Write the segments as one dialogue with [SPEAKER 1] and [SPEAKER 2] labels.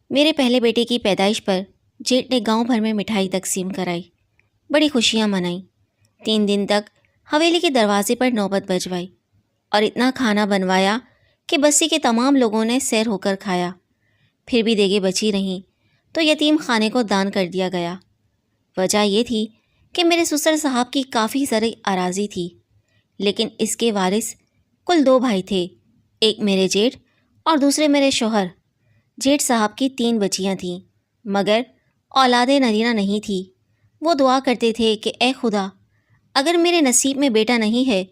[SPEAKER 1] میرے پہلے بیٹے کی پیدائش پر جیٹھ نے گاؤں بھر میں مٹھائی تقسیم کرائی، بڑی خوشیاں منائیں۔ 3 دن تک حویلی کے دروازے پر نوبت بجوائی اور اتنا کھانا بنوایا کہ بستی کے تمام لوگوں نے سیر ہو کر کھایا۔ پھر بھی دیگیں بچی رہیں تو یتیم خانے کو دان کر دیا گیا۔ وجہ یہ تھی کہ میرے سسر صاحب کی کافی زرعی اراضی تھی، لیکن اس کے وارث کل 2 بھائی تھے، ایک میرے جیٹھ اور دوسرے میرے شوہر۔ جیٹھ صاحب کی 3 بچیاں تھیں، مگر اولاد نرینہ نہیں تھی۔ وہ دعا کرتے تھے کہ اے خدا، اگر میرے نصیب میں بیٹا نہیں ہے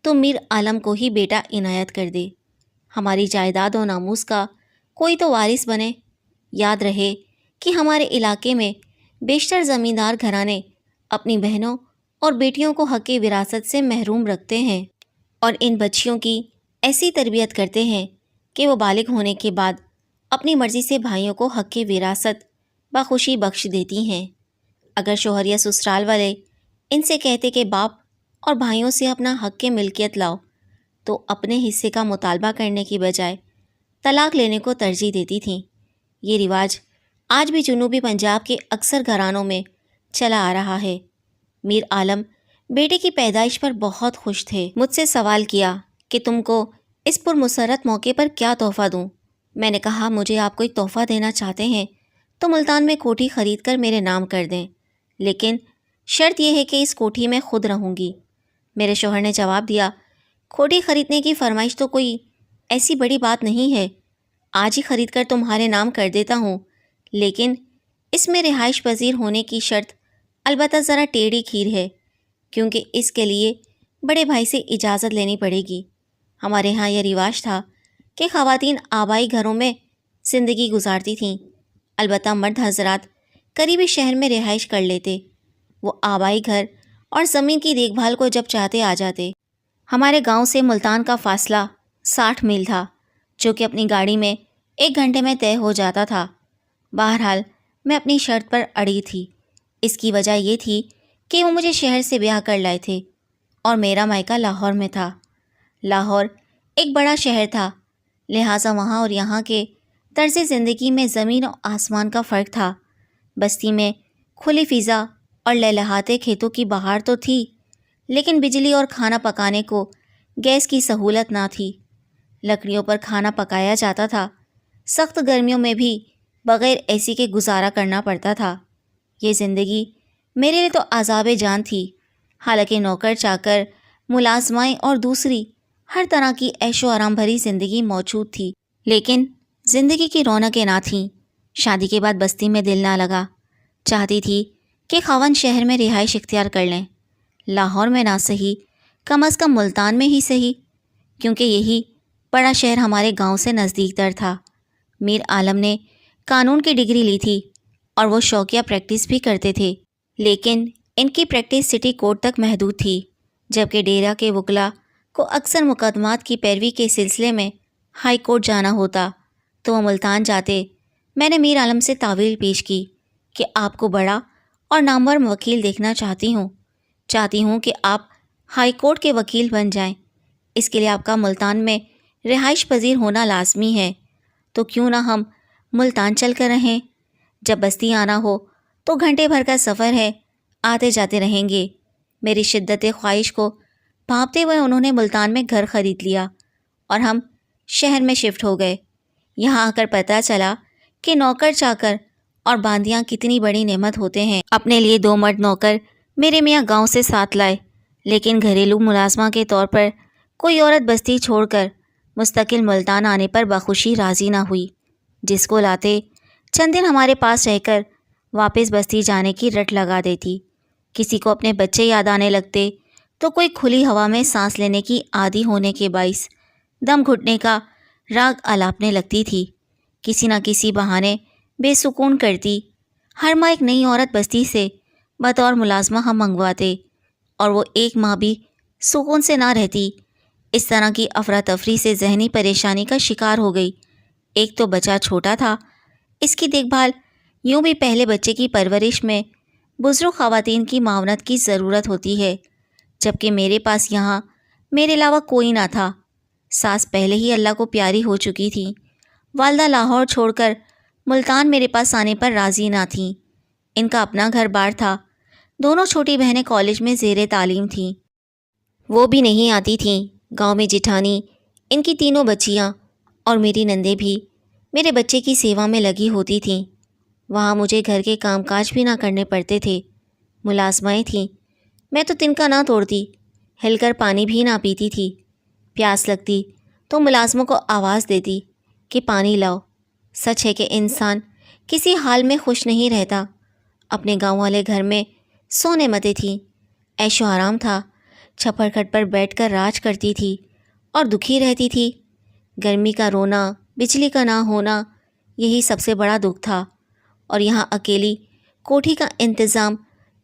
[SPEAKER 1] تو میر عالم کو ہی بیٹا عنایت کر دے، ہماری جائیداد و ناموس کا کوئی تو وارث بنے۔ یاد رہے کہ ہمارے علاقے میں بیشتر زمیندار گھرانے اپنی بہنوں اور بیٹیوں کو حق وراثت سے محروم رکھتے ہیں اور ان بچیوں کی ایسی تربیت کرتے ہیں کہ وہ بالغ ہونے کے بعد اپنی مرضی سے بھائیوں کو حق وراثت بخوشی بخش دیتی ہیں۔ اگر شوہر یا سسرال والے ان سے کہتے کہ باپ اور بھائیوں سے اپنا حق ملکیت لاؤ، تو اپنے حصے کا مطالبہ کرنے کی بجائے طلاق لینے کو ترجیح دیتی تھیں۔ یہ رواج آج بھی جنوبی پنجاب کے اکثر گھرانوں میں چلا آ رہا ہے۔ میر عالم بیٹے کی پیدائش پر بہت خوش تھے۔ مجھ سے سوال کیا کہ تم کو اس پرمسرت موقع پر کیا تحفہ دوں؟ میں نے کہا مجھے آپ کوئی تحفہ دینا چاہتے ہیں تو ملتان میں کوٹھی خرید کر میرے نام کر دیں، لیکن شرط یہ ہے کہ اس کوٹھی میں خود رہوں گی۔ میرے شوہر نے جواب دیا، کوٹھی خریدنے کی فرمائش تو کوئی ایسی بڑی بات نہیں ہے، آج ہی خرید کر تمہارے نام کر دیتا ہوں، لیکن اس میں رہائش پذیر ہونے کی شرط البتہ ذرا ٹیڑھی کھیر ہے، کیونکہ اس کے لیے بڑے بھائی سے اجازت لینی پڑے گی۔ ہمارے ہاں یہ رواج تھا کہ خواتین آبائی گھروں میں زندگی گزارتی تھیں، البتہ مرد حضرات قریبی شہر میں رہائش کر لیتے۔ وہ آبائی گھر اور زمین کی دیکھ بھال کو جب چاہتے آ جاتے۔ ہمارے گاؤں سے ملتان کا فاصلہ 60 میل تھا، جو کہ اپنی گاڑی میں 1 گھنٹے میں طے ہو جاتا تھا۔ بہرحال میں اپنی شرط پر اڑی تھی۔ اس کی وجہ یہ تھی کہ وہ مجھے شہر سے بیاہ کر لائے تھے اور میرا مائکہ لاہور میں تھا۔ لاہور ایک بڑا شہر تھا، لہٰذا وہاں اور یہاں کے طرز زندگی میں زمین و آسمان کا فرق تھا۔ بستی میں کھلی فضا اور لہلہاتے کھیتوں کی بہار تو تھی، لیکن بجلی اور کھانا پکانے کو گیس کی سہولت نہ تھی۔ لکڑیوں پر کھانا پکایا جاتا تھا۔ سخت گرمیوں میں بھی بغیر اے سی کے گزارا کرنا پڑتا تھا۔ یہ زندگی میرے لیے تو عذاب جان تھی، حالانکہ نوکر چاکر، ملازمائیں اور دوسری ہر طرح کی عیش و آرام بھری زندگی موجود تھی، لیکن زندگی کی رونقیں نہ تھیں۔ شادی کے بعد بستی میں دل نہ لگا۔ چاہتی تھی کہ خاوند شہر میں رہائش اختیار کر لیں، لاہور میں نہ صحیح، کم از کم ملتان میں ہی صحیح، کیونکہ یہی بڑا شہر ہمارے گاؤں سے نزدیک تر تھا۔ میر عالم نے قانون کی ڈگری لی تھی اور وہ شوقیہ پریکٹس بھی کرتے تھے، لیکن ان کی پریکٹس سٹی کورٹ تک محدود تھی، جبکہ ڈیرہ کے وکلاء کو اکثر مقدمات کی پیروی کے سلسلے میں ہائی کورٹ جانا ہوتا تو وہ ملتان جاتے۔ میں نے میر عالم سے تعویل پیش کی کہ آپ کو بڑا اور نامور وکیل دیکھنا چاہتی ہوں کہ آپ ہائی کورٹ کے وکیل بن جائیں۔ اس کے لیے آپ کا ملتان میں رہائش پذیر ہونا لازمی ہے، تو کیوں نہ ہم ملتان چل کر رہیں؟ جب بستی آنا ہو تو گھنٹے بھر کا سفر ہے، آتے جاتے رہیں گے۔ میری شدت خواہش کو بھانپتے ہوئے انہوں نے ملتان میں گھر خرید لیا اور ہم شہر میں شفٹ ہو گئے۔ یہاں آ کر پتہ چلا کہ نوکر چاکر اور باندیاں کتنی بڑی نعمت ہوتے ہیں۔ اپنے لیے 2 مرد نوکر میرے میاں گاؤں سے ساتھ لائے، لیکن گھریلو ملازمہ کے طور پر کوئی عورت بستی چھوڑ کر مستقل ملتان آنے پر بخوشی راضی نہ ہوئی۔ جس کو لاتے چند دن ہمارے پاس رہ کر واپس بستی جانے کی رٹ لگا دیتی۔ کسی کو اپنے بچے یاد آنے لگتے تو کوئی کھلی ہوا میں سانس لینے کی عادی ہونے کے باعث دم گھٹنے کا راگ الاپنے لگتی تھی۔ کسی نہ کسی بہانے بے سکون کرتی۔ ہر ماہ ایک نئی عورت بستی سے بطور ملازمہ ہم منگواتے اور وہ 1 ماہ بھی سکون سے نہ رہتی۔ اس طرح کی افراتفری سے ذہنی پریشانی کا شکار ہو گئی۔ ایک تو بچہ چھوٹا تھا، اس کی دیکھ بھال، یوں بھی پہلے بچے کی پرورش میں بزرگ خواتین کی معاونت کی ضرورت ہوتی ہے، جبکہ میرے پاس یہاں میرے علاوہ کوئی نہ تھا۔ ساس پہلے ہی اللہ کو پیاری ہو چکی تھی۔ والدہ لاہور چھوڑ کر ملتان میرے پاس آنے پر راضی نہ تھیں۔ ان کا اپنا گھر بار تھا، دونوں چھوٹی بہنیں کالج میں زیر تعلیم تھیں، وہ بھی نہیں آتی تھیں۔ گاؤں میں جٹھانی، ان کی تینوں بچیاں اور میری نندیں بھی میرے بچے کی سیوا میں لگی ہوتی تھیں۔ وہاں مجھے گھر کے کام کاج بھی نہ کرنے پڑتے تھے، ملازمائیں تھیں۔ میں تو تنکا نہ توڑتی، ہل کر پانی بھی نہ پیتی تھی۔ پیاس لگتی تو ملازموں کو آواز دیتی کہ پانی لاؤ۔ سچ ہے کہ انسان کسی حال میں خوش نہیں رہتا۔ اپنے گاؤں والے گھر میں 100 نعمتیں تھیں، عیش و آرام تھا، چھپر کھٹ پر بیٹھ کر راج کرتی تھی اور دکھی رہتی تھی۔ گرمی کا رونا، بجلی کا نہ ہونا، یہی سب سے بڑا دکھ تھا۔ اور یہاں اکیلی کوٹھی کا انتظام،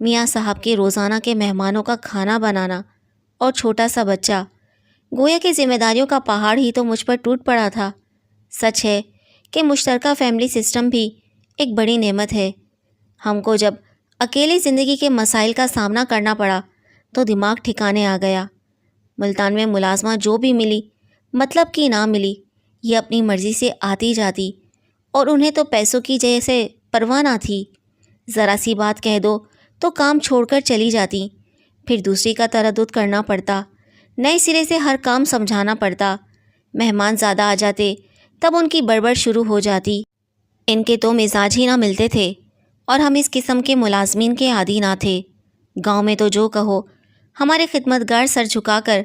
[SPEAKER 1] میاں صاحب کے روزانہ کے مہمانوں کا کھانا بنانا اور چھوٹا سا بچہ، گویا کہ ذمہ داریوں کا پہاڑ ہی تو مجھ پر ٹوٹ پڑا تھا۔ سچ ہے کہ مشترکہ فیملی سسٹم بھی ایک بڑی نعمت ہے۔ ہم کو جب اکیلی زندگی کے مسائل کا سامنا کرنا پڑا تو دماغ ٹھکانے آ گیا۔ ملتان میں ملازمہ جو بھی ملی، مطلب کی نہ ملی، یہ اپنی مرضی سے آتی جاتی اور انہیں تو پیسوں کی جیسے پرواہ نہ تھی۔ ذرا سی بات کہہ دو تو کام چھوڑ کر چلی جاتی، پھر دوسری کا تردد کرنا پڑتا، نئے سرے سے ہر کام سمجھانا پڑتا۔ مہمان زیادہ آ جاتے تب ان کی بڑبڑ شروع ہو جاتی۔ ان کے تو مزاج ہی نہ ملتے تھے اور ہم اس قسم کے ملازمین کے عادی نہ تھے۔ گاؤں میں تو جو کہو، ہمارے خدمتگار سر جھکا کر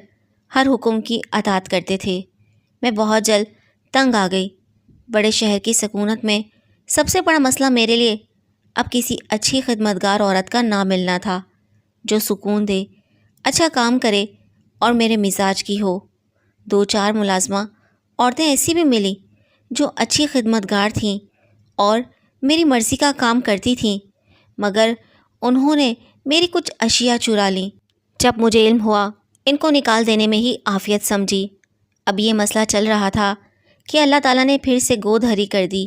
[SPEAKER 1] ہر حکم کی اطاعت کرتے تھے۔ میں بہت جلد تنگ آ گئی۔ بڑے شہر کی سکونت میں سب سے بڑا مسئلہ میرے لیے اب کسی اچھی خدمتگار عورت کا نہ ملنا تھا، جو سکون دے، اچھا کام کرے اور میرے مزاج کی ہو۔ 2-4 ملازمہ عورتیں ایسی بھی ملی جو اچھی خدمتگار تھیں اور میری مرضی کا کام کرتی تھیں، مگر انہوں نے میری کچھ اشیاء چرا لیں۔ جب مجھے علم ہوا، ان کو نکال دینے میں ہی عافیت سمجھی۔ اب یہ مسئلہ چل رہا تھا کہ اللہ تعالیٰ نے پھر سے گود ہری کر دی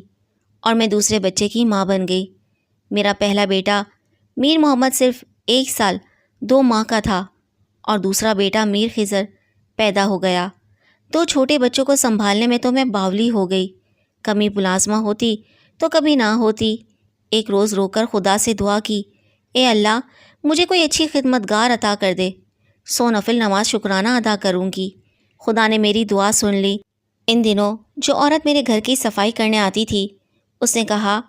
[SPEAKER 1] اور میں دوسرے بچے کی ماں بن گئی۔ میرا پہلا بیٹا میر محمد صرف 1 سال 2 ماہ کا تھا اور دوسرا بیٹا میر خضر پیدا ہو گیا۔ 2 چھوٹے بچوں کو سنبھالنے میں تو میں باولی ہو گئی۔ کمی ملازمہ ہوتی تو کبھی نہ ہوتی۔ ایک روز رو کر خدا سے دعا کی، اے اللہ مجھے کوئی اچھی خدمتگار عطا کر دے، 100 نفل نماز شکرانہ ادا کروں گی۔ خدا نے میری دعا سن لی۔ ان دنوں جو عورت میرے گھر کی صفائی کرنے آتی تھی، اس نے کہا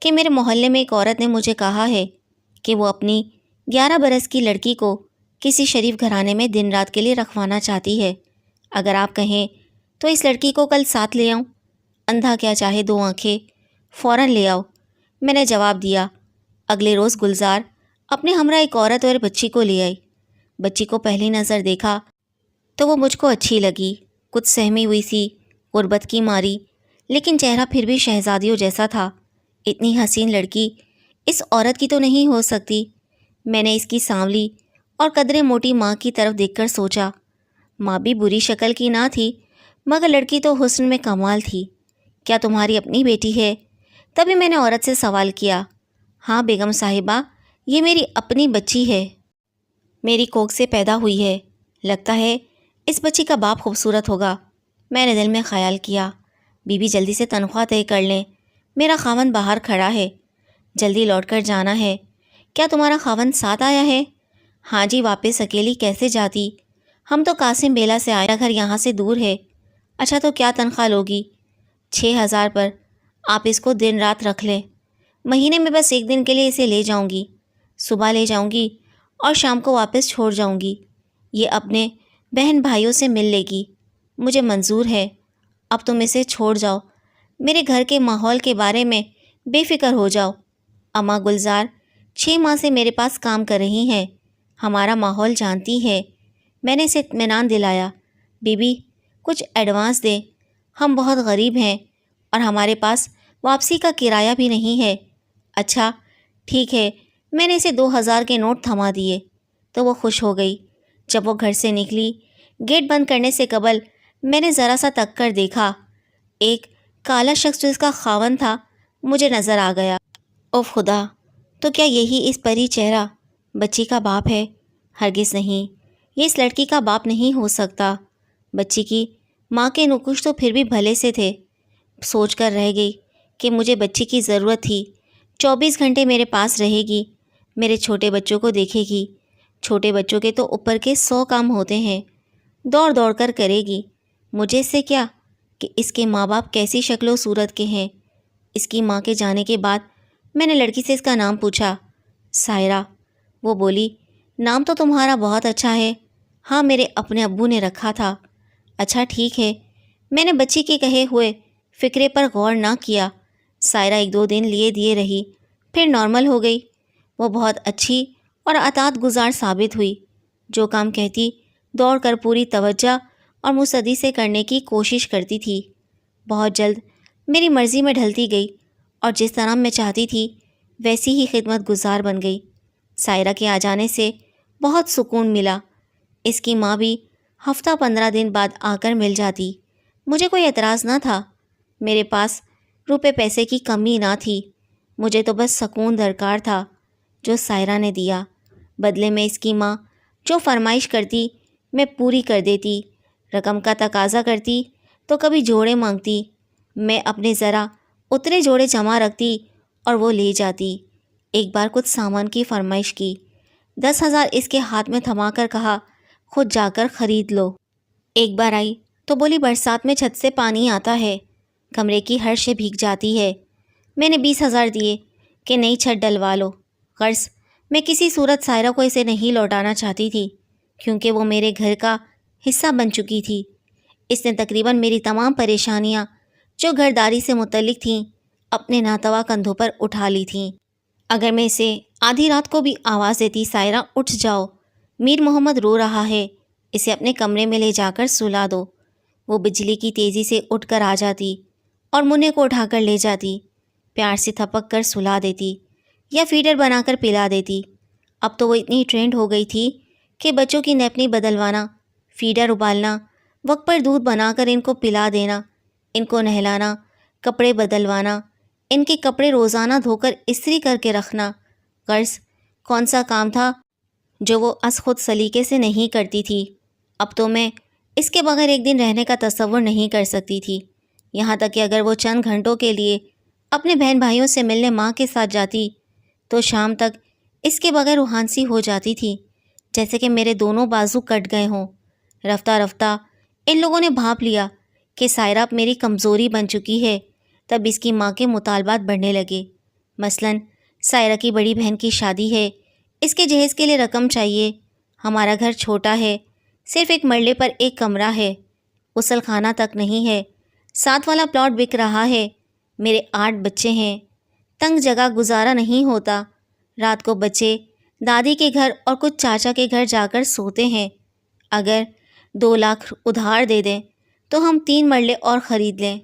[SPEAKER 1] کہ میرے محلے میں ایک عورت نے مجھے کہا ہے کہ وہ اپنی 11 برس کی لڑکی کو کسی شریف گھرانے میں دن رات کے لیے رکھوانا چاہتی ہے۔ اگر آپ کہیں تو اس لڑکی کو کل ساتھ لے آؤں۔ اندھا کیا چاہے 2 آنکھیں، فوراً لے آؤ۔ میں نے جواب دیا۔ اگلے روز گلزار اپنے ہمراہ ایک عورت اور بچی کو لے آئی۔ بچی کو پہلی نظر دیکھا تو وہ مجھ کو اچھی لگی، کچھ سہمی ہوئی سی، غربت کی ماری، لیکن چہرہ پھر بھی شہزادیوں جیسا تھا۔ اتنی حسین لڑکی اس عورت کی تو نہیں ہو سکتی۔ میں نے اس کی سانولی اور قدرے موٹی ماں کی طرف دیکھ کر سوچا، ماں بھی بری شکل کی نہ تھی، مگر لڑکی تو حسن میں کمال تھی۔ کیا تمہاری اپنی بیٹی ہے؟ تبھی میں نے عورت سے سوال کیا۔ ہاں بیگم صاحبہ، یہ میری اپنی بچی ہے، میری کوکھ سے پیدا ہوئی ہے۔ لگتا ہے اس بچی کا باپ خوبصورت ہوگا۔ میں نے دل میں خیال کیا، بی بی جلدی سے تنخواہ طے کر لیں، میرا خاوند باہر کھڑا ہے، جلدی لوٹ کر جانا ہے۔ کیا تمہارا خاوند ساتھ آیا ہے؟ ہاں جی، واپس اکیلی کیسے جاتی؟ ہم تو قاسم بیلا سے آئے، گھر یہاں سے دور ہے۔ اچھا تو کیا تنخواہ لوگی؟ 6,000 پر آپ اس کو دن رات رکھ لیں، مہینے میں بس 1 دن کے لیے اسے لے جاؤں گی، صبح لے جاؤں گی اور شام کو واپس چھوڑ جاؤں گی۔ یہ اپنے بہن بھائیوں سے مل لے گی، مجھے منظور ہے۔ اب تم اسے چھوڑ جاؤ، میرے گھر کے ماحول کے بارے میں بے فکر ہو جاؤ۔ اماں گلزار 6 ماہ سے میرے پاس کام کر رہی ہیں، ہمارا ماحول جانتی ہے۔ میں نے اسے اطمینان دلایا، بی بی کچھ ایڈوانس دے، ہم بہت غریب ہیں اور ہمارے پاس واپسی کا کرایہ بھی نہیں ہے۔ اچھا ٹھیک ہے، میں نے اسے 2,000 کے نوٹ تھما دیے تو وہ خوش ہو گئی۔ جب وہ گھر سے نکلی، گیٹ بند کرنے سے قبل میں نے ذرا سا تک کر دیکھا، ایک کالا شخص جو اس کا خاوند تھا مجھے نظر آ گیا۔ اوف خدا، تو کیا یہی اس پری چہرہ بچی کا باپ ہے؟ ہرگز نہیں، یہ اس لڑکی کا باپ نہیں ہو سکتا۔ بچی کی ماں کے نقوش تو پھر بھی بھلے سے تھے۔ سوچ کر رہ گئی کہ مجھے بچی کی ضرورت تھی، 24 گھنٹے میرے پاس رہے گی، میرے چھوٹے بچوں کو دیکھے گی، چھوٹے بچوں کے تو اوپر کے 100 کام ہوتے ہیں، دوڑ دوڑ کر کرے گی، مجھے اس سے کیا کہ اس کے ماں باپ کیسی شکل و صورت کے ہیں۔ اس کی ماں کے جانے کے بعد میں نے لڑکی سے اس کا نام پوچھا، سائرہ۔ وہ بولی، نام تو تمہارا بہت اچھا ہے، ہاں میرے اپنے ابو نے رکھا تھا۔ اچھا ٹھیک ہے، میں نے بچی کے کہے ہوئے فکرے پر غور نہ کیا۔ سائرہ 1-2 دن لیے دیے رہی، پھر نارمل ہو گئی۔ وہ بہت اچھی اور اطاعت گزار ثابت ہوئی، جو کام کہتی دوڑ کر پوری توجہ اور مصدی سے کرنے کی کوشش کرتی تھی۔ بہت جلد میری مرضی میں ڈھلتی گئی اور جس طرح میں چاہتی تھی ویسی ہی خدمت گزار بن گئی۔ سائرہ کے آ جانے سے بہت سکون ملا۔ اس کی ماں بھی ہفتہ 15 دن بعد آ کر مل جاتی، مجھے کوئی اعتراض نہ تھا۔ میرے پاس روپے پیسے کی کمی نہ تھی، مجھے تو بس سکون درکار تھا، جو سائرہ نے دیا۔ بدلے میں اس کی ماں جو فرمائش کرتی میں پوری کر دیتی، رقم کا تقاضا کرتی تو کبھی جوڑے مانگتی، میں اپنے ذرا اترے جوڑے جمع رکھتی اور وہ لے جاتی۔ ایک بار کچھ سامان کی فرمائش کی، 10,000 اس کے ہاتھ میں تھما کر کہا، خود جا کر خرید لو۔ ایک بار آئی تو بولی، برسات میں چھت سے پانی آتا ہے، کمرے کی ہر شے بھیگ جاتی ہے۔ میں نے 20,000 دیے کہ نئی چھت ڈلوا لو۔ غرض میں کسی صورت سائرہ کو اسے نہیں لوٹانا چاہتی تھی، کیونکہ وہ میرے گھر کا حصہ بن چکی تھی۔ اس نے تقریباً میری تمام پریشانیاں جو گھرداری سے متعلق تھیں اپنے ناتواں کندھوں پر اٹھا لی تھیں۔ اگر میں اسے آدھی رات کو بھی آواز دیتی، سائرہ اٹھ جاؤ، میر محمد رو رہا ہے، اسے اپنے کمرے میں لے جا کر سلا دو، وہ بجلی کی تیزی سے اٹھ کر آ جاتی اور منع کو اٹھا کر لے جاتی، پیار سے تھپک کر سلا دیتی یا فیڈر بنا کر پلا دیتی۔ اب تو وہ اتنی ٹرینڈ ہو گئی تھی کہ بچوں کی نیپنی بدلوانا، فیڈر ابالنا، وقت پر دودھ بنا کر ان کو پلا دینا، ان کو نہلانا، کپڑے بدلوانا، ان کے کپڑے روزانہ دھو کر استری کر کے رکھنا۔ غرض کون سا کام تھا جو وہ از خود سلیقے سے نہیں کرتی تھی؟ اب تو میں اس کے بغیر ایک دن رہنے کا تصور نہیں کر سکتی تھی، یہاں تک کہ اگر وہ چند گھنٹوں کے لیے اپنے بہن بھائیوں سے ملنے ماں کے ساتھ جاتی تو شام تک اس کے بغیر روحانسی ہو جاتی تھی، جیسے کہ میرے دونوں بازو کٹ گئے ہوں۔ رفتہ رفتہ ان لوگوں نے بھانپ لیا کہ سائرہ اب میری کمزوری بن چکی ہے، تب اس کی ماں کے مطالبات بڑھنے لگے۔ مثلاً سائرہ کی بڑی بہن کی شادی ہے، اس کے جہیز کے لیے رقم چاہیے، ہمارا گھر چھوٹا ہے، صرف ایک مرلے پر ایک کمرہ ہے، غسل خانہ تک نہیں ہے، 7 والا پلاٹ بک رہا ہے، میرے 8 بچے ہیں، تنگ جگہ گزارا نہیں ہوتا، رات کو بچے دادی کے گھر اور کچھ چاچا کے گھر جا کر سوتے ہیں، اگر 2 لاکھ ادھار دے دیں تو ہم 3 مرلے اور خرید لیں،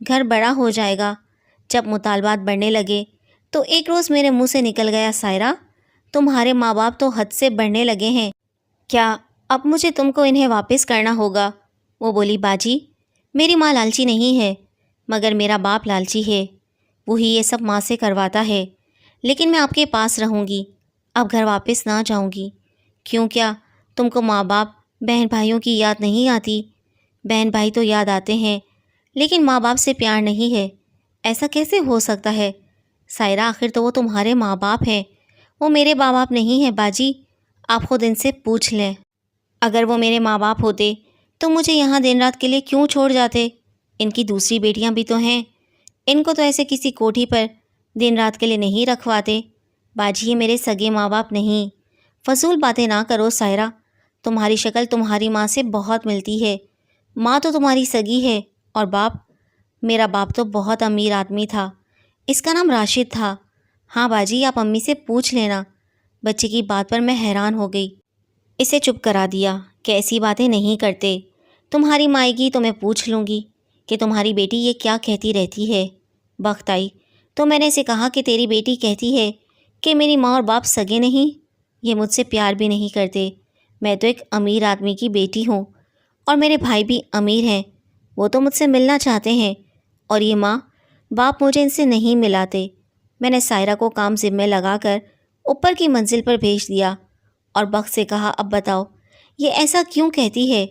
[SPEAKER 1] گھر بڑا ہو جائے گا۔ جب مطالبات بڑھنے لگے تو ایک روز میرے منہ سے نکل گیا، سائرہ تمہارے ماں باپ تو حد سے بڑھنے لگے ہیں، کیا اب مجھے تم کو انہیں واپس کرنا ہوگا؟ وہ بولی، باجی میری ماں لالچی نہیں ہے، مگر میرا باپ لالچی ہے، وہی یہ سب ماں سے کرواتا ہے، لیکن میں آپ کے پاس رہوں گی، اب گھر واپس نہ جاؤں گی۔ کیوں، کیا تم کو ماں باپ بہن بھائیوں کی یاد نہیں آتی؟ بہن بھائی تو یاد آتے ہیں، لیکن ماں باپ سے پیار نہیں ہے، ایسا کیسے ہو سکتا ہے؟ سائرہ آخر تو وہ تمہارے ماں باپ ہیں، وہ میرے ماں باپ نہیں ہیں باجی، آپ خود ان سے پوچھ لیں۔ اگر وہ میرے ماں باپ ہوتے تو مجھے یہاں دن رات کے لیے کیوں چھوڑ جاتے؟ ان کی دوسری بیٹیاں بھی تو ہیں، ان کو تو ایسے کسی کوٹھی پر دن رات کے لیے نہیں رکھواتے۔ باجی یہ میرے سگے ماں باپ نہیں، فضول باتیں نہ کرو سائرہ، تمہاری شکل تمہاری ماں سے بہت ملتی ہے، ماں تو تمہاری سگی ہے، اور باپ، میرا باپ تو بہت امیر آدمی تھا، اس کا نام راشد تھا۔ ہاں باجی آپ امی سے پوچھ لینا۔ بچے کی بات پر میں حیران ہو گئی، اسے چپ کرا دیا کہ ایسی باتیں نہیں کرتے، تمہاری ماں آئے گی تو میں پوچھ لوں گی کہ تمہاری بیٹی یہ کیا کہتی رہتی ہے۔ بخت آئی تو میں نے اسے کہا کہ تیری بیٹی کہتی ہے کہ میری ماں اور باپ سگے نہیں، یہ مجھ سے پیار بھی نہیں کرتے، میں تو ایک امیر آدمی کی بیٹی ہوں، اور میرے بھائی بھی امیر ہیں، وہ تو مجھ سے ملنا چاہتے ہیں، اور یہ ماں باپ مجھے ان سے نہیں ملاتے۔ میں نے سائرہ کو کام ذمہ لگا کر اوپر کی منزل پر بھیج دیا اور بخت سے کہا، اب بتاؤ یہ ایسا کیوں کہتی ہے؟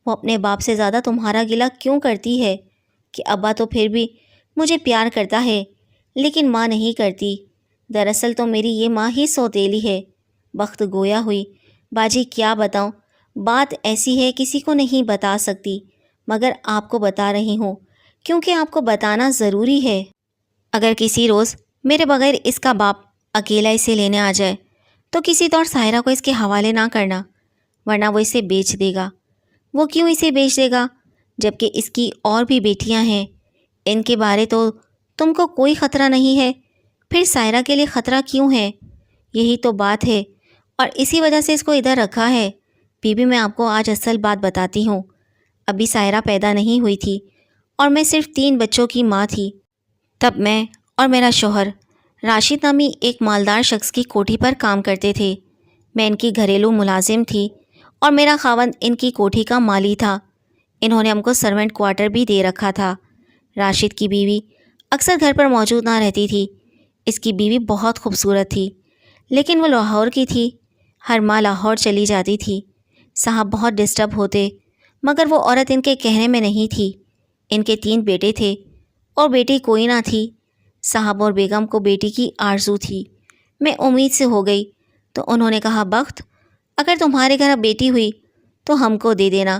[SPEAKER 1] وہ اپنے باپ سے زیادہ تمہارا گلہ کیوں کرتی ہے کہ ابا تو پھر بھی مجھے پیار کرتا ہے لیکن ماں نہیں کرتی۔ دراصل تو میری یہ ماں ہی سوتیلی ہے۔ بخت گویا ہوئی۔ باجی کیا بتاؤں، بات ایسی ہے کسی کو نہیں بتا سکتی، مگر آپ کو بتا رہی ہوں کیونکہ آپ کو بتانا ضروری ہے۔ اگر کسی روز میرے بغیر اس کا باپ اکیلا اسے لینے آ جائے تو کسی طور ساحرہ کو اس کے حوالے نہ کرنا، ورنہ وہ اسے بیچ دے گا۔ وہ کیوں اسے بیچ دے گا جبکہ اس کی اور بھی بیٹیاں ہیں؟ ان کے بارے تو تم کو کوئی خطرہ نہیں ہے، پھر ساحرہ کے لیے خطرہ کیوں ہے؟ یہی تو بات ہے اور اسی وجہ سے اس کو ادھر رکھا ہے۔ بی بی میں آپ کو آج اصل بات بتاتی ہوں۔ ابھی ساحرہ پیدا نہیں ہوئی تھی اور میں صرف 3 بچوں کی ماں تھی۔ تب میں اور میرا شوہر راشد نامی ایک مالدار شخص کی کوٹھی پر کام کرتے تھے۔ میں ان کی گھریلو ملازم تھی اور میرا خاوند ان کی کوٹھی کا مالی تھا۔ انہوں نے ہم کو سرونٹ کوارٹر بھی دے رکھا تھا۔ راشد کی بیوی اکثر گھر پر موجود نہ رہتی تھی۔ اس کی بیوی بہت خوبصورت تھی لیکن وہ لاہور کی تھی، ہر ماہ لاہور چلی جاتی تھی۔ صاحب بہت ڈسٹرب ہوتے مگر وہ عورت ان کے کہنے میں نہیں تھی۔ ان کے 3 بیٹے تھے اور بیٹی کوئی نہ تھی۔ صاحب اور بیگم کو بیٹی کی آرزو تھی۔ میں امید سے ہو گئی تو انہوں نے کہا بخت اگر تمہارے گھر بیٹی ہوئی تو ہم کو دے دینا،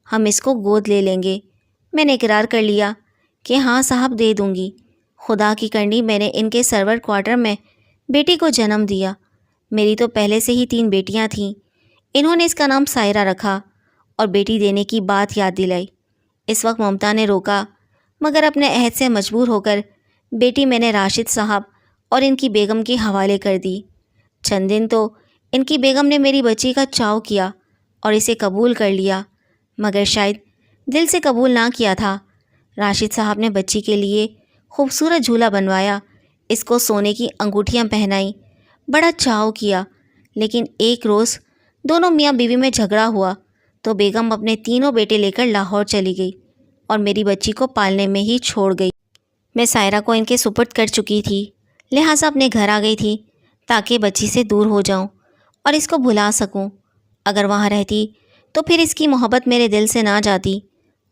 [SPEAKER 1] ہم اس کو گود لے لیں گے۔ میں نے اقرار کر لیا کہ ہاں صاحب دے دوں گی۔ خدا کی کرنی میں نے ان کے سرور کوارٹر میں بیٹی کو جنم دیا۔ میری تو پہلے سے ہی 3 بیٹیاں تھیں۔ انہوں نے اس کا نام ساحرہ رکھا اور بیٹی دینے کی بات یاد دلائی۔ اس وقت ممتا نے روکا مگر اپنے عہد سے مجبور ہو کر بیٹی میں نے راشد صاحب اور ان کی بیگم کے حوالے کر دی۔ چند دن تو ان کی بیگم نے میری بچی کا چاؤ کیا اور اسے قبول کر لیا، مگر شاید دل سے قبول نہ کیا تھا۔ راشد صاحب نے بچی کے لیے خوبصورت جھولا بنوایا، اس کو سونے کی انگوٹھیاں پہنائیں، بڑا چاؤ کیا۔ لیکن ایک روز دونوں میاں بیوی میں جھگڑا ہوا تو بیگم اپنے 3 بیٹے لے کر لاہور چلی گئی اور میری بچی کو پالنے میں ہی چھوڑ گئی۔ میں ساحرہ کو ان کے سپرد کر چکی تھی، لہٰذا اپنے گھر آ گئی تھی تاکہ بچی سے دور ہو جاؤں اور اس کو بھلا سکوں۔ اگر وہاں رہتی تو پھر اس کی محبت میرے دل سے نہ جاتی۔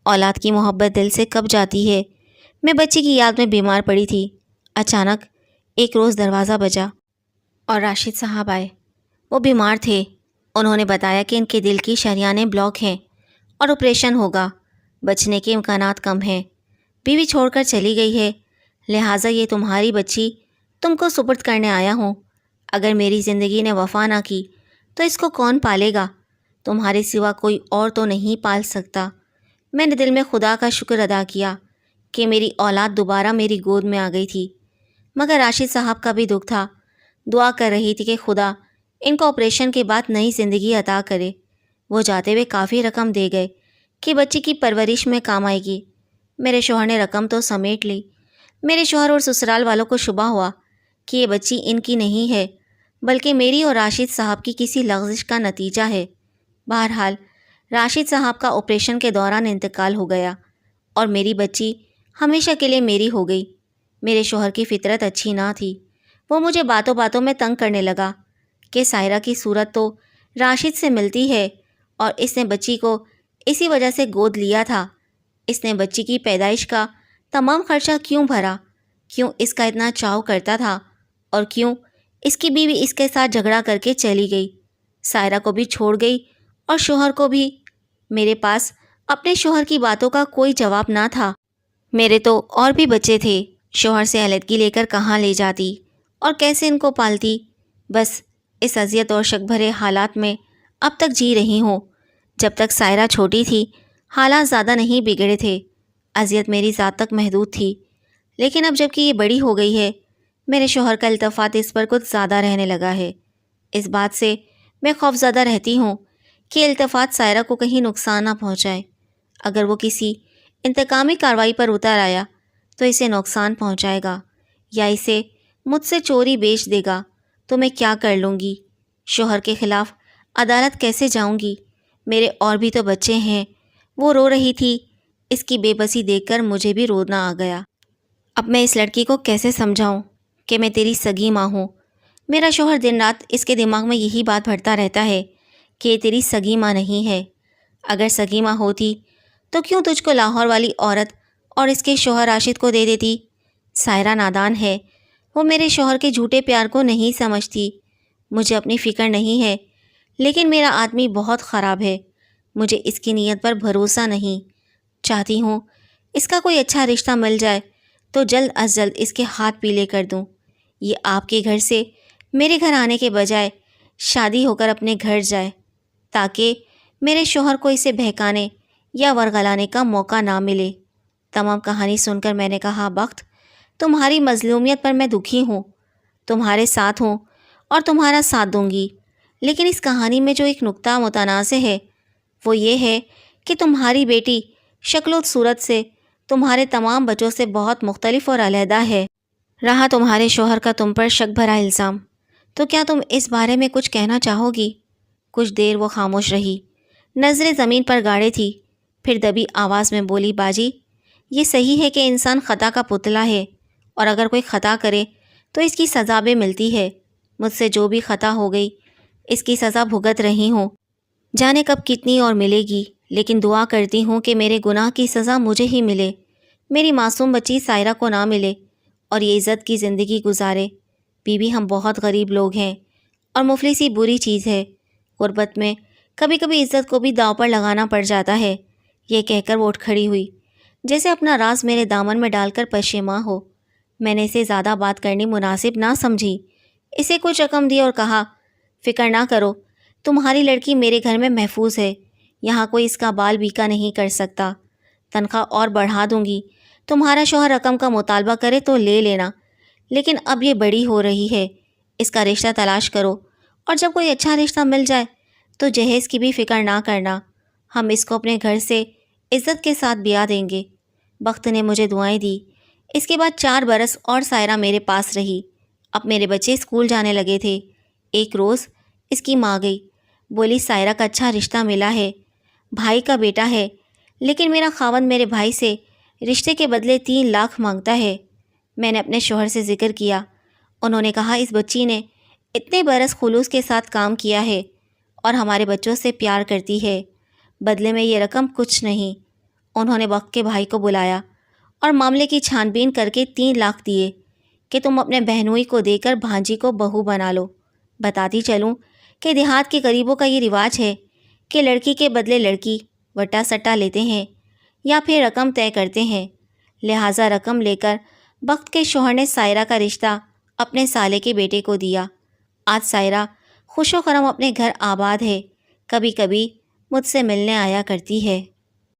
[SPEAKER 1] اولاد کی محبت دل سے کب جاتی ہے؟ میں بچی کی یاد میں بیمار پڑی تھی۔ اچانک ایک روز دروازہ بجا اور راشد صاحب آئے۔ وہ بیمار تھے۔ انہوں نے بتایا کہ ان کے دل کی شریانیں بلاک ہیں اور آپریشن ہوگا، بچنے کے امکانات کم ہیں۔ بیوی چھوڑ کر چلی گئی ہے، لہٰذا یہ تمہاری بچی تم کو سپرد کرنے آیا ہوں۔ اگر میری زندگی نے وفا نہ کی تو اس کو کون پالے گا؟ تمہارے سوا کوئی اور تو نہیں پال سکتا۔ میں نے دل میں خدا کا شکر ادا کیا کہ میری اولاد دوبارہ میری گود میں آ گئی تھی، مگر راشد صاحب کا بھی دکھ تھا۔ دعا کر رہی تھی کہ خدا ان کو آپریشن کے بعد نئی زندگی عطا کرے۔ وہ جاتے ہوئے کافی رقم دے گئے کہ بچی کی پرورش میں کام آئے گی۔ میرے شوہر نے رقم تو سمیٹ لی۔ میرے شوہر اور سسرال والوں کو شبہ ہوا کہ یہ بچی ان کی نہیں ہے بلکہ میری اور راشد صاحب کی کسی لغزش کا نتیجہ ہے۔ بہرحال راشد صاحب کا آپریشن کے دوران انتقال ہو گیا اور میری بچی ہمیشہ کے لیے میری ہو گئی۔ میرے شوہر کی فطرت اچھی نہ تھی۔ وہ مجھے باتوں باتوں میں تنگ کرنے لگا کہ ساحرہ کی صورت تو راشد سے ملتی ہے اور اس نے بچی کو اسی وجہ سے گود لیا تھا۔ اس نے بچی کی پیدائش کا تمام خرچہ کیوں بھرا؟ کیوں اس کا اتنا چاؤ کرتا تھا؟ اور کیوں اس کی بیوی اس کے ساتھ جھگڑا کر کے چلی گئی؟ ساحرہ کو بھی چھوڑ گئی اور شوہر کو بھی۔ میرے پاس اپنے شوہر کی باتوں کا کوئی جواب نہ تھا۔ میرے تو اور بھی بچے تھے، شوہر سے علیحدگی لے کر کہاں لے جاتی اور کیسے ان کو پالتی؟ بس اس اذیت اور شک بھرے حالات میں اب تک جی رہی ہوں۔ جب تک ساحرہ چھوٹی تھی حالات زیادہ نہیں بگڑے تھے، اذیت میری ذات تک محدود تھی، لیکن اب جب کہ یہ بڑی ہو گئی ہے میرے شوہر کا التفات اس پر کچھ زیادہ رہنے لگا ہے۔ اس بات سے میں خوفزدہ رہتی ہوں کہ التفات ساحرہ کو کہیں نقصان نہ پہنچائے۔ اگر وہ کسی انتقامی کارروائی پر اتر آیا تو اسے نقصان پہنچائے گا یا اسے مجھ سے چوری بیچ دے گا تو میں کیا کر لوں گی؟ شوہر کے خلاف عدالت کیسے جاؤں گی؟ میرے اور بھی تو بچے ہیں۔ وہ رو رہی تھی۔ اس کی بے بسی دیکھ کر مجھے بھی رونا آ گیا۔ اب میں اس لڑکی کو کیسے سمجھاؤں کہ میں تیری سگی ماں ہوں؟ میرا شوہر دن رات اس کے دماغ میں یہی بات بھرتا رہتا ہے کہ یہ تیری سگی ماں نہیں ہے۔ اگر سگی ماں ہوتی تو کیوں تجھ کو لاہور والی عورت اور اس کے شوہر راشد کو دے دیتی؟ سائرہ نادان ہے، وہ میرے شوہر کے جھوٹے پیار کو نہیں سمجھتی۔ مجھے اپنی فکر نہیں ہے، لیکن میرا آدمی بہت خراب ہے، مجھے اس کی نیت پر بھروسہ نہیں۔ چاہتی ہوں اس کا کوئی اچھا رشتہ مل جائے تو جلد از جلد اس کے ہاتھ پیلے کر دوں۔ یہ آپ کے گھر سے میرے گھر آنے کے بجائے شادی ہو کر اپنے گھر جائے، تاکہ میرے شوہر کو اسے بہکانے یا ورغلانے کا موقع نہ ملے۔ تمام کہانی سن کر میں نے کہا، بخت، تمہاری مظلومیت پر میں دکھی ہوں، تمہارے ساتھ ہوں اور تمہارا ساتھ دوں گی، لیکن اس کہانی میں جو ایک نقطہ متنازع ہے وہ یہ ہے کہ تمہاری بیٹی شکل و صورت سے تمہارے تمام بچوں سے بہت مختلف اور علیحدہ ہے۔ رہا تمہارے شوہر کا تم پر شک بھرا الزام، تو کیا تم اس بارے میں کچھ کہنا چاہو گی؟ کچھ دیر وہ خاموش رہی، نظریں زمین پر گاڑے تھی، پھر دبی آواز میں بولی، باجی، یہ صحیح ہے کہ انسان خطا کا پتلا ہے، اور اگر کوئی خطا کرے تو اس کی سزا بھی ملتی ہے۔ مجھ سے جو بھی خطا ہو گئی اس کی سزا بھگت رہی ہوں، جانے کب کتنی اور ملے گی، لیکن دعا کرتی ہوں کہ میرے گناہ کی سزا مجھے ہی ملے، میری معصوم بچی سائرہ کو نہ ملے، اور یہ عزت کی زندگی گزارے۔ بی بی، ہم بہت غریب لوگ ہیں اور مفلسی بری چیز ہے، غربت میں کبھی کبھی عزت کو بھی داؤ پر لگانا پڑ جاتا ہے۔ یہ کہہ کر وہ اٹھ کھڑی ہوئی، جیسے اپنا راز میرے دامن میں ڈال کر پشیماں ہو۔ میں نے اسے زیادہ بات کرنی مناسب نہ سمجھی، اسے کچھ رقم دی اور کہا، فکر نہ کرو، تمہاری لڑکی میرے گھر میں محفوظ ہے، یہاں کوئی اس کا بال بیکا نہیں کر سکتا۔ تنخواہ اور بڑھا دوں گی، تمہارا شوہر رقم کا مطالبہ کرے تو لے لینا، لیکن اب یہ بڑی ہو رہی ہے، اس کا رشتہ تلاش کرو، اور جب کوئی اچھا رشتہ مل جائے تو جہیز کی بھی فکر نہ کرنا، ہم اس کو اپنے گھر سے عزت کے ساتھ بیاہ دیں گے۔ بخت نے مجھے دعائیں دی۔ اس کے بعد 4 برس اور سائرہ میرے پاس رہی۔ اب میرے بچے اسکول جانے لگے تھے۔ ایک روز اس کی ماں گئی، بولی، سائرہ کا اچھا رشتہ ملا ہے، بھائی کا بیٹا ہے، لیکن میرا خاوند میرے بھائی سے رشتے کے بدلے 3 لاکھ مانگتا ہے۔ میں نے اپنے شوہر سے ذکر کیا، انہوں نے کہا، اس بچی نے اتنے برس خلوص کے ساتھ کام کیا ہے اور ہمارے بچوں سے پیار کرتی ہے، بدلے میں یہ رقم کچھ نہیں۔ انہوں نے بخت کے بھائی کو بلایا اور معاملے کی چھان بین کر کے 3 لاکھ دیے کہ تم اپنے بہنوئی کو دے کر بھانجی کو بہو بنا لو۔ بتاتی چلوں کہ دیہات کے غریبوں کا یہ رواج ہے کہ لڑکی کے بدلے لڑکی وٹا سٹا لیتے ہیں یا پھر رقم طے کرتے ہیں، لہٰذا رقم لے کر بخت کے شوہر نے سائرہ کا رشتہ اپنے سالے کے بیٹے کو دیا۔ آج سائرہ خوش و خرم اپنے گھر آباد ہے، کبھی کبھی مجھ سے ملنے آیا کرتی ہے۔